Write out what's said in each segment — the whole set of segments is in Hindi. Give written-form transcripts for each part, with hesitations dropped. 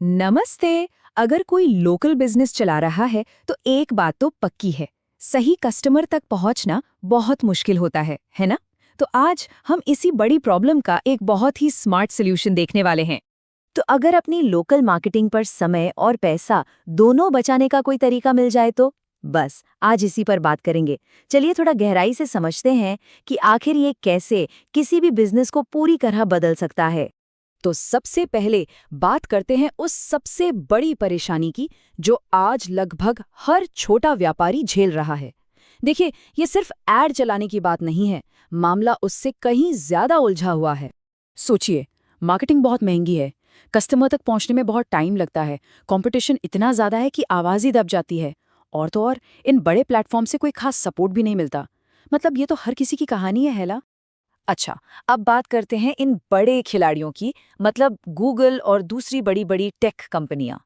नमस्ते। अगर कोई लोकल बिजनेस चला रहा है तो एक बात तो पक्की है, सही कस्टमर तक पहुंचना बहुत मुश्किल होता है ना? तो आज हम इसी बड़ी प्रॉब्लम का एक बहुत ही स्मार्ट सॉल्यूशन देखने वाले हैं। तो अगर अपनी लोकल मार्केटिंग पर समय और पैसा दोनों बचाने का कोई तरीका मिल जाए तो बस आज इसी पर बात करेंगे। चलिए थोड़ा गहराई से समझते हैं कि आखिर ये कैसे किसी भी बिजनेस को पूरी तरह बदल सकता है। तो सबसे पहले बात करते हैं उस सबसे बड़ी परेशानी की जो आज लगभग हर छोटा व्यापारी झेल रहा है। देखिए, ये सिर्फ एड चलाने की बात नहीं है, मामला उससे कहीं ज्यादा उलझा हुआ है। सोचिए, मार्केटिंग बहुत महंगी है, कस्टमर तक पहुंचने में बहुत टाइम लगता है, कंपटीशन इतना ज्यादा है कि आवाज ही दब जाती है। और तो और इन बड़े प्लेटफॉर्म से कोई खास सपोर्ट भी नहीं मिलता। मतलब ये तो हर किसी की कहानी है। अच्छा, अब बात करते हैं इन बड़े खिलाड़ियों की, मतलब गूगल और दूसरी बड़ी बड़ी टेक कंपनियां।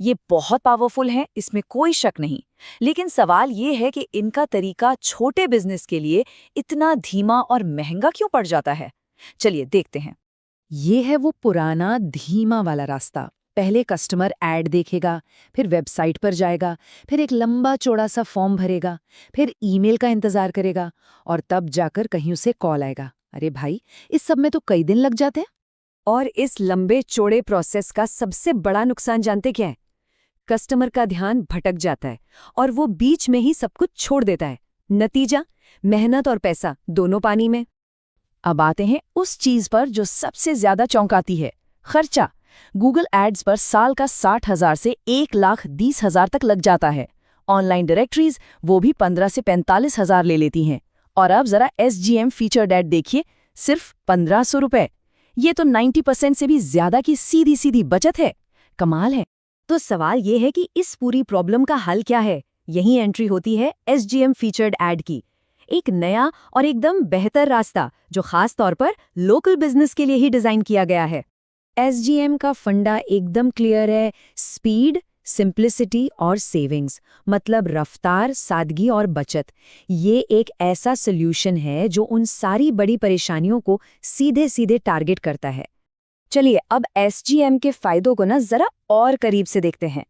ये बहुत पावरफुल हैं, इसमें कोई शक नहीं। लेकिन सवाल ये है कि इनका तरीका छोटे बिजनेस के लिए इतना धीमा और महंगा क्यों पड़ जाता है। चलिए देखते हैं। ये है वो पुराना धीमा वाला रास्ता। पहले कस्टमर ऐड देखेगा, फिर वेबसाइट पर जाएगा, फिर एक लंबा चौड़ा सा फॉर्म भरेगा, फिर ईमेल का इंतजार करेगा और तब जाकर कहीं उसे कॉल आएगा। अरे भाई, इस सब में तो कई दिन लग जाते हैं। और इस लंबे चौड़े प्रोसेस का सबसे बड़ा नुकसान जानते क्या है? कस्टमर का ध्यान भटक जाता है और वो बीच में ही सब कुछ छोड़ देता है। नतीजा, मेहनत और पैसा दोनों पानी में। अब आते हैं उस चीज पर जो सबसे ज्यादा चौंकाती है, खर्चा। गूगल एड्स पर साल का 60,000 से 1,20,000 तक लग जाता है। ऑनलाइन डायरेक्टरीज वो भी 15 से 45,000 ले लेती हैं। और अब जरा SGM फीचर्ड एड देखिए, सिर्फ 1,500 रुपए। ये तो 90% से भी ज्यादा की सीधी सीधी बचत है। कमाल है। तो सवाल ये है कि इस पूरी प्रॉब्लम का हल क्या है। यही एंट्री होती है SGM फीचर्ड एड की। एक नया और एकदम बेहतर रास्ता जो खास तौर पर लोकल बिजनेस के लिए ही डिजाइन किया गया है। SGM का फंडा एकदम क्लियर है, स्पीड, सिंप्लिसिटी और सेविंग्स, मतलब रफ्तार, सादगी और बचत। ये एक ऐसा सॉल्यूशन है जो उन सारी बड़ी परेशानियों को सीधे सीधे टारगेट करता है। चलिए अब SGM के फायदों को ना जरा और करीब से देखते हैं,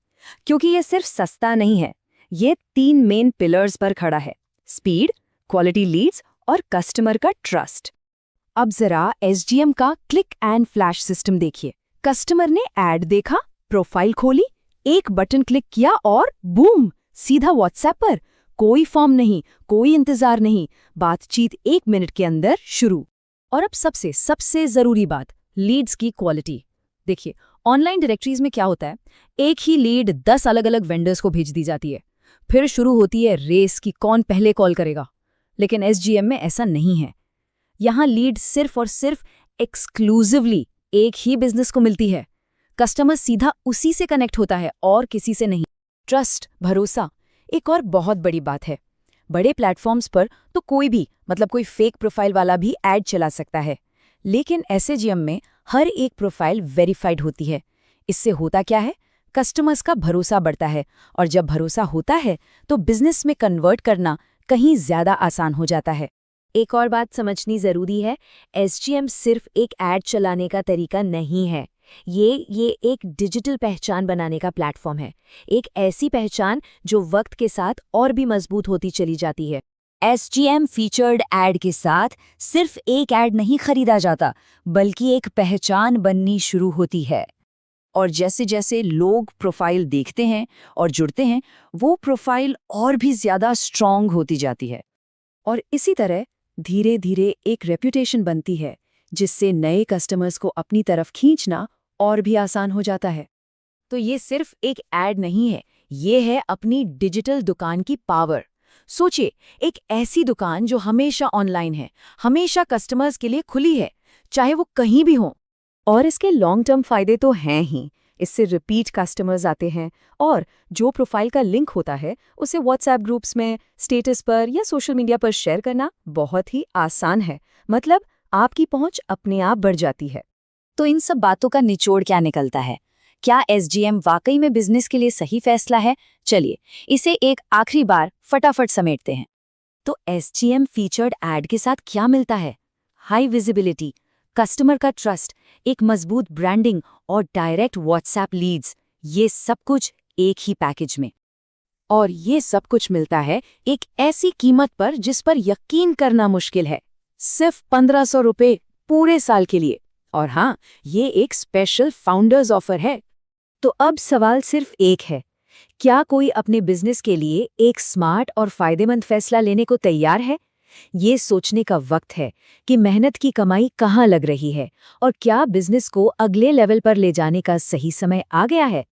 क्योंकि ये सिर्फ सस्ता नहीं है। ये 3 मेन पिलर्स पर खड़ा है: स्पीड, क्वालिटी लीड्स और कस्टमर का ट्रस्ट। अब जरा SGM का क्लिक एंड फ्लैश सिस्टम देखिए। कस्टमर ने ऐड देखा, प्रोफाइल खोली, एक बटन क्लिक किया और बूम, सीधा व्हाट्सएप पर। कोई फॉर्म नहीं, कोई इंतजार नहीं, बातचीत 1 मिनट के अंदर शुरू। और अब सबसे सबसे जरूरी बात, लीड्स की क्वालिटी। देखिए, ऑनलाइन डायरेक्टरीज में क्या होता है, एक ही लीड 10 अलग अलग वेंडर्स को भेज दी जाती है। फिर शुरू होती है रेस की कौन पहले कॉल करेगा। लेकिन SGM में ऐसा नहीं है। यहाँ लीड सिर्फ और सिर्फ एक्सक्लूसिवली एक ही बिजनेस को मिलती है। कस्टमर सीधा उसी से कनेक्ट होता है और किसी से नहीं। ट्रस्ट, भरोसा एक और बहुत बड़ी बात है। बड़े प्लेटफॉर्म्स पर तो कोई भी, मतलब कोई फेक प्रोफाइल वाला भी ऐड चला सकता है, लेकिन SGM में हर एक प्रोफाइल वेरीफाइड होती है। इससे होता क्या है, कस्टमर्स का भरोसा बढ़ता है, और जब भरोसा होता है तो बिजनेस में कन्वर्ट करना कहीं ज्यादा आसान हो जाता है। एक और बात समझनी जरूरी है, SGM सिर्फ एक ऐड चलाने का तरीका नहीं है। ये एक डिजिटल पहचान बनाने का प्लेटफॉर्म है। एक ऐसी पहचान जो वक्त के साथ और भी मजबूत होती चली जाती है। SGM फीचर्ड ऐड के साथ सिर्फ एक ऐड नहीं खरीदा जाता, बल्कि एक पहचान बननी शुरू होती है। और जैसे जैसे लोग प्रोफाइल देखते हैं और जुड़ते हैं, वो प्रोफाइल और भी ज्यादा स्ट्रांग होती जाती है। और इसी तरह धीरे धीरे एक रेप्यूटेशन बनती है, जिससे नए कस्टमर्स को अपनी तरफ खींचना और भी आसान हो जाता है। तो ये सिर्फ एक ऐड नहीं है, ये है अपनी डिजिटल दुकान की पावर। सोचिए, एक ऐसी दुकान जो हमेशा ऑनलाइन है, हमेशा कस्टमर्स के लिए खुली है, चाहे वो कहीं भी हों। और इसके लॉन्ग टर्म फायदे तो हैं ही। इससे रिपीट कस्टमर्स आते हैं, और जो प्रोफाइल का लिंक होता है उसे व्हाट्सएप ग्रुप्स में, स्टेटस पर या सोशल मीडिया पर शेयर करना बहुत ही आसान है। मतलब आपकी पहुंच अपने आप बढ़ जाती है। तो इन सब बातों का निचोड़ क्या निकलता है? क्या SGM वाकई में बिजनेस के लिए सही फैसला है? चलिए इसे एक आखिरी बार फटाफट समेटते हैं। तो SGM फीचर्ड ऐड के साथ क्या मिलता है? हाई विजिबिलिटी, कस्टमर का ट्रस्ट, एक मजबूत ब्रांडिंग और डायरेक्ट व्हाट्सएप लीड्स, ये सब कुछ एक ही पैकेज में। और ये सब कुछ मिलता है एक ऐसी कीमत पर जिस पर यकीन करना मुश्किल है। सिर्फ 1500 रुपये पूरे साल के लिए। और हाँ, ये एक स्पेशल फाउंडर्स ऑफर है। तो अब सवाल सिर्फ एक है, क्या कोई अपने बिजनेस के लिए एक स्मार्ट और फायदेमंद फैसला लेने को तैयार है? ये सोचने का वक्त है कि मेहनत की कमाई कहाँ लग रही है और क्या बिजनेस को अगले लेवल पर ले जाने का सही समय आ गया है।